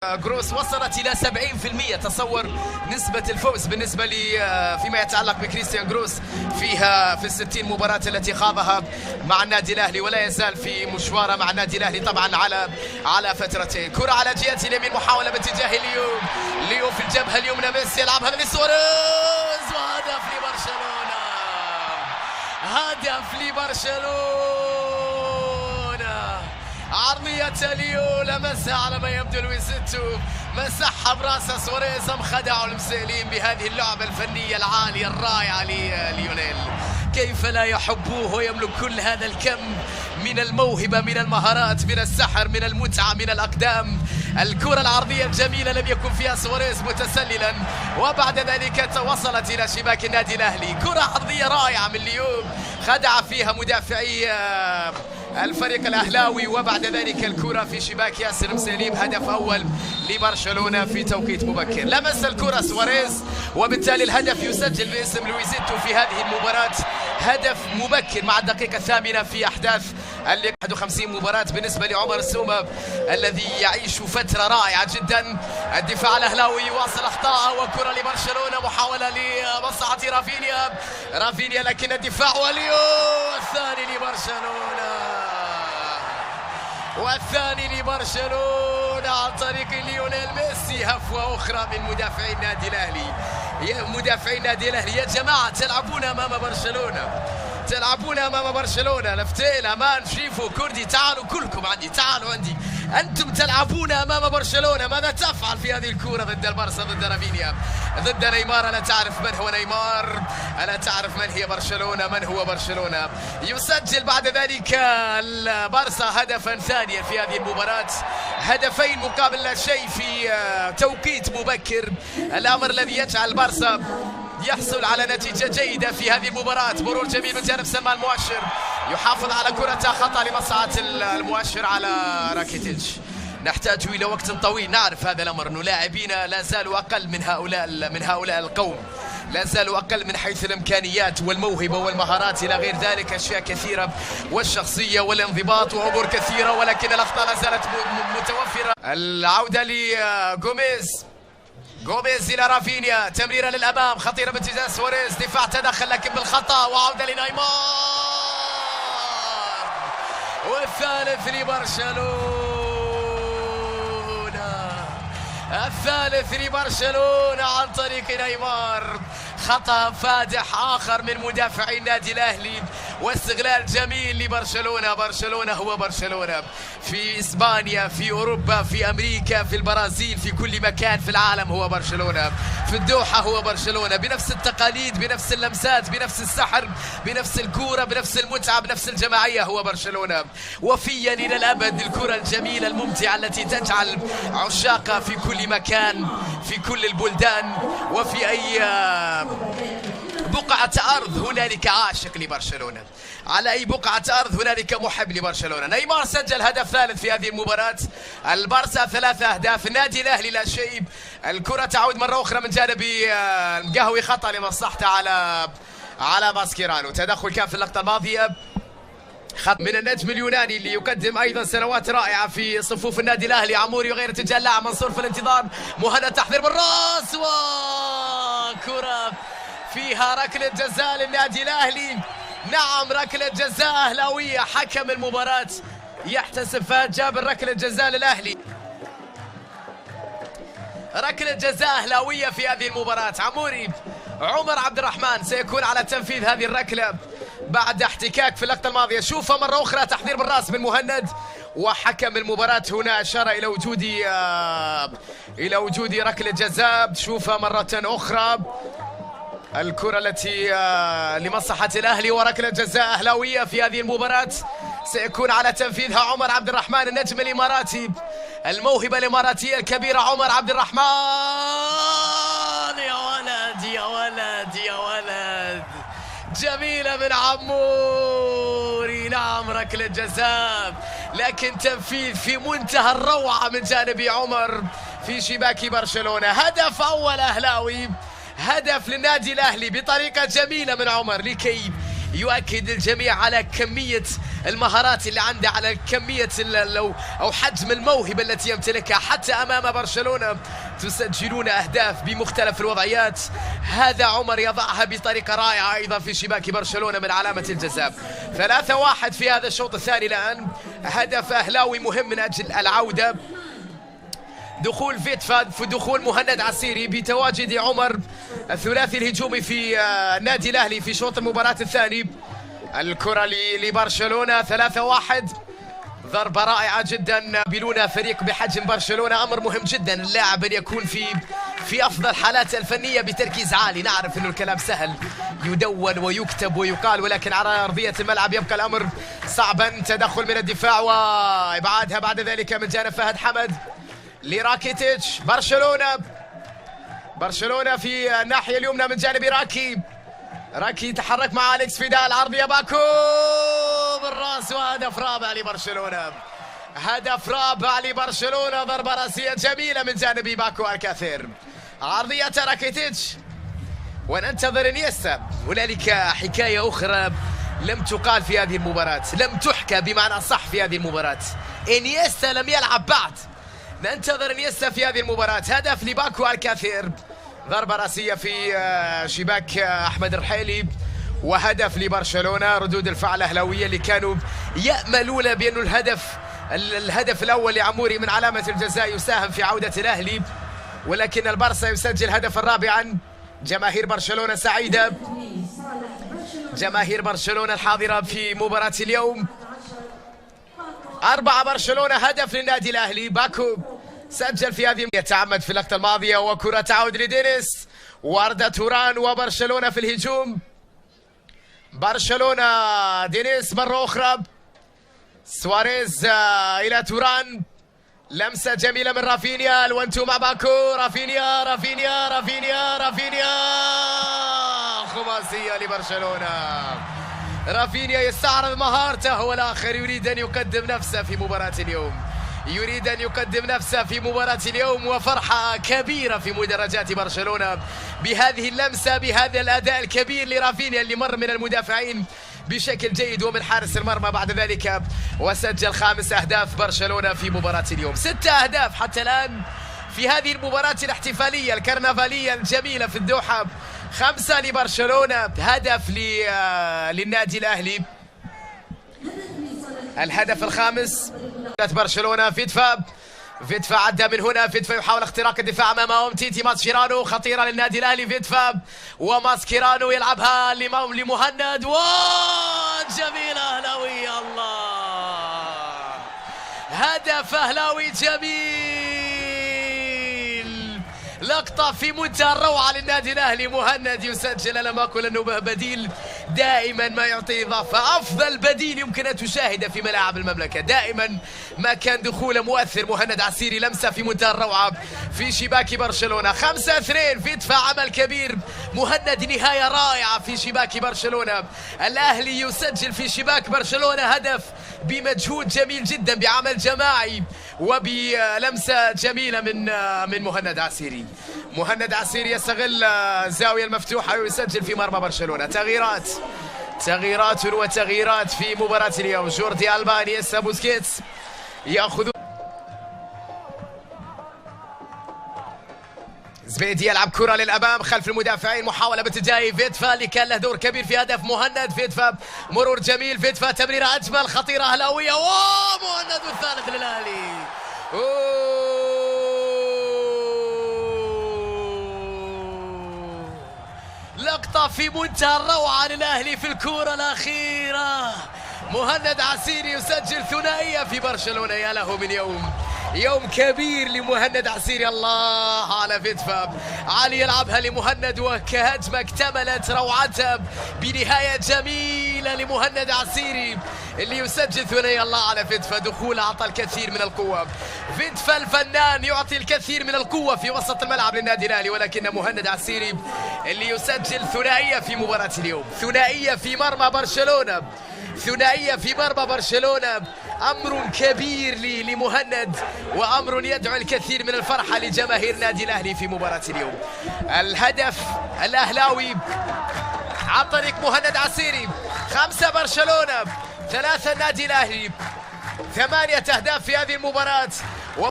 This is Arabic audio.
جروس وصلت إلى 70%. تصور نسبة الفوز بالنسبة لي فيما يتعلق بكريستيان جروس فيها في 60 مباراة التي خاضها مع النادي الأهلي، ولا يزال في مشواره مع النادي الأهلي طبعا على فترتين. كرة على جهة اليمين، محاولة باتجاه ليو في الجبهة اليمنى، ميسي يلعبها لسواريز وهدف لبرشلونة. هدف لبرشلونة، عرضية ليو لمسها على ما يبدو لويزيتو، مسحها براسه سواريز. خدعوا المسائلين بهذه اللعبة الفنية العالية الرائعة ليونيل. كيف لا يحبوه ويملك كل هذا الكم من الموهبة، من المهارات، من السحر، من المتعة، من الأقدام. الكرة العرضية الجميلة لم يكن فيها سواريز متسللا، وبعد ذلك وصلت إلى شباك النادي الأهلي. كرة عرضية رائعة من ليو، خدع فيها مدافعي الفريق الأهلاوي، وبعد ذلك الكرة في شباك ياسر مسليم. هدف أول لبرشلونة في توقيت مبكر. لمس الكرة سواريز، وبالتالي الهدف يسجل باسم لويزيتو في هذه المباراة. هدف مبكر مع الدقيقة 8 في أحداث 51 مباراة بالنسبة لعمر السومة الذي يعيش فترة رائعة جدا. الدفاع الأهلاوي يواصل أخطاءه، وكرة لبرشلونة، محاولة لمصلحة رافينيا لكن الدفاع وليو. الثاني لبرشلونة عن طريق ليونيل ميسي. هفوة أخرى من مدافعي النادي الأهلي. يا جماعة تلعبون أمام برشلونة. لفتين أمان، شيفو، كردي، تعالوا كلكم عندي، تعالوا عندي. أنتم تلعبون أمام برشلونة. ماذا تفعل في هذه الكرة ضد البارسا، ضد رافينيا، ضد نيمار؟ ألا تعرف من هو نيمار؟ ألا تعرف من هي برشلونة؟ من هو برشلونة؟ يسجل بعد ذلك البارسا هدفا ثانيا في هذه المباراة. هدفين مقابل لا شيء في توقيت مبكر، الأمر الذي يجعل البارسا يحصل على نتيجة جيدة في هذه المباراة. مرور جميل من جانب سلمان المؤشر، يحافظ على كرة خطأ لمصلحة المؤشر على راكيتيتش. نحتاج إلى وقت طويل، نعرف هذا الأمر، أنه لاعبين لا زالوا أقل من هؤلاء القوم، لا زالوا أقل من حيث الإمكانيات والموهبة والمهارات إلى غير ذلك، أشياء كثيرة، والشخصية والانضباط وأمور كثيرة، ولكن الأخطاء لا زالت متوفرة. العودة لغوميز إلى رافينيا، تمريرة للأمام خطيرة باتجاه سواريز، دفاع تدخل لكن بالخطأ، وعودة لنيمار. والثالث لبرشلونة عن طريق نيمار. خطأ فادح آخر من مدافعي النادي الأهلي، واستغلال جميل لبرشلونة. برشلونة هو برشلونة في إسبانيا، في أوروبا، في أمريكا، في البرازيل، في كل مكان في العالم هو برشلونة. في الدوحة هو برشلونة، بنفس التقاليد، بنفس اللمسات، بنفس السحر، بنفس الكورة، بنفس المتعة، بنفس الجماعية هو برشلونة. وفيا إلى الأبد الكرة الجميلة الممتعة التي تجعل عشاقها في كل مكان، في كل البلدان، وفي أي بقعة أرض هنالك عاشق لبرشلونة، على أي بقعة أرض هنالك محب لبرشلونة. نيمار سجل هدف ثالث في هذه المباراة. البارسا 3 أهداف، النادي الأهلي لا شيء. الكرة تعود مرة أخرى من جانب المقهوي، خطأ لمصلحته على ماسكيرانو. تدخل كان في اللقطة الماضية من النجم اليوناني اللي يقدم ايضا سنوات رائعه في صفوف النادي الاهلي. عموري وغير اتجاه اللاعب منصور في الانتظار، مهند تحضير بالراس، وكره فيها ركله جزاء للنادي الاهلي. نعم، ركله جزاء اهلاويه، حكم المباراه يحتسب فهد جابر ركله جزاء للاهلي. ركله جزاء اهلاويه في هذه المباراه. عموري عمر عبد الرحمن سيكون على تنفيذ هذه الركله بعد احتكاك في اللقطة الماضية. شوفها مرة أخرى، تحضير بالراس من مهند، وحكم المباراة هنا أشار إلى وجود ركلة جزاء. شوفها مرة أخرى، الكرة التي لمصلحة الأهلي، وركلة جزاء أهلاوية في هذه المباراة سيكون على تنفيذها عمر عبد الرحمن، النجم الإماراتي، الموهبة الإماراتية الكبيرة عمر عبد الرحمن. يا ولد يا ولد يا ولد، جميلة من عموري. نعم، ركلة جزاء، لكن تنفيذ في منتهى الروعة من جانب عمر في شباك برشلونة. هدف أول أهلاوي، هدف للنادي الأهلي بطريقة جميلة من عمر، لكي يؤكد الجميع على كمية المهارات اللي عنده، على كمية أو حجم الموهبة التي يمتلكها. حتى أمام برشلونة تسجلون أهداف بمختلف الوضعيات. هذا عمر يضعها بطريقة رائعة أيضا في شباك برشلونة من علامة الجزاء. 3-1 في هذا الشوط الثاني. الآن هدف أهلاوي مهم من أجل العودة. دخول فيتفا، في دخول مهند عسيري بتواجد عمر، الثلاثي الهجومي في النادي الأهلي في شوط المباراة الثاني. الكرة لبرشلونة. 3-1. ضربة رائعة جدا. بيلونا فريق بحجم برشلونة أمر مهم جدا اللاعب أن يكون في أفضل حالاته الفنية بتركيز عالي. نعرف أنه الكلام سهل يدون ويكتب ويقال، ولكن على أرضية الملعب يبقى الأمر صعبا. تدخل من الدفاع وإبعادها بعد ذلك من جانب فهد حمد لراكيتيتش. برشلونة في الناحية اليمنى من جانب راكي يتحرك مع أليكس فيدال. عرضية باكو بالراس وهدف رابع لبرشلونة. هدف رابع لبرشلونة. ضربة راسية جميلة من جانب باكو الكثير. عرضية راكيتيتش وننتظر انيستا. هنالك حكاية أخرى لم تقال في هذه المباراة، لم تحكى بمعنى صح في هذه المباراة. انيستا لم يلعب بعد. ننتظر انيستا في هذه المباراة. هدف لباكو الكثير. ضربة راسية في شباك أحمد الرحيلي وهدف لبرشلونة. ردود الفعل الأهلاوية اللي كانوا يأملون بأن الهدف الأول لعموري من علامة الجزاء يساهم في عودة الأهلي، ولكن البارسا يسجل هدف الرابع. جماهير برشلونة سعيدة، جماهير برشلونة الحاضرة في مباراة اليوم. 4 برشلونة، هدف للنادي الأهلي. باكو سجل في هذه، يتعمد في اللقطة الماضية، وكرة تعود لدينيس. واردة توران وبرشلونة في الهجوم. برشلونة دينيس مرة أخرى. سواريز إلى توران. لمسة جميلة من رافينيا. الوانتو مع باكو. رافينيا خماسية لبرشلونة. رافينيا يستعرض مهارته، والآخر يريد أن يقدم نفسه في مباراة اليوم. وفرحة كبيرة في مدرجات برشلونة بهذه اللمسة، بهذا الأداء الكبير لرافينيا اللي مر من المدافعين بشكل جيد ومن حارس المرمى بعد ذلك، وسجل 5 أهداف برشلونة في مباراة اليوم. 6 أهداف حتى الآن في هذه المباراة الاحتفالية الكرنفالية الجميلة في الدوحة. 5 لبرشلونة، هدف للنادي الأهلي. الهدف الخامس برشلونة. فيتفا عدى من هنا. فيتفا يحاول اختراق الدفاع امامه أمتيتي. ماسكيرانو خطيرة للنادي الأهلي. فيتفا وماسكيرانو يلعبها لمهند، جميلة أهلاوية. الله، هدف أهلاوي جميل. لقطة في منتهى الروعة للنادي الأهلي. مهند يسجل. أنا ما أقول أنه بديل، دائما ما يعطي إضافة. أفضل بديل يمكن أن تشاهده في ملاعب المملكة، دائما ما كان دخوله مؤثر. مهند عسيري لمسة في منتهى الروعة في شباك برشلونة. 5-2. فيتفا عمل كبير. مهند نهاية رائعة في شباك برشلونة. الأهلي يسجل في شباك برشلونة هدف بمجهود جميل جدا، بعمل جماعي وبلمسة جميلة من مهند عسيري. مهند عسيري يستغل الزاوية المفتوحة ويسجل في مرمى برشلونة. تغييرات في مباراة اليوم. جوردي ألبا، انيستا، بوسكيتس يأخذ. زبيدي يلعب كرة للأمام خلف المدافعين. محاولة باتجاه فيتفا اللي كان له دور كبير في هدف مهند. فيتفا مرور جميل. فيتفا تمريرة أجمل، خطيرة أهلاوية. مهند الثالث للأهلي. لقطة في منتهى الروعة للأهلي في الكرة الأخيرة. مهند عسيري يسجل ثنائية في برشلونة. يا له من يوم كبير لمهند عسيري. الله على فيتفا. علي يلعبها لمهند وكهجمة اكتملت روعتها بنهاية جميلة لمهند عسيري اللي يسجل ثنائية. الله على فيتفا. دخول أعطى الكثير من القوة. فيتفا الفنان يعطي الكثير من القوة في وسط الملعب للنادي الأهلي، ولكن مهند عسيري اللي يسجل ثنائية في مباراة اليوم. ثنائية في مرمى برشلونة. أمر كبير لمهند، وأمر يدعو الكثير من الفرحة لجماهير نادي الأهلي في مباراة اليوم. الهدف الأهلاوي عن طريق مهند عسيري. 5 برشلونة 3 النادي الأهلي، 8 أهداف في هذه المباراة.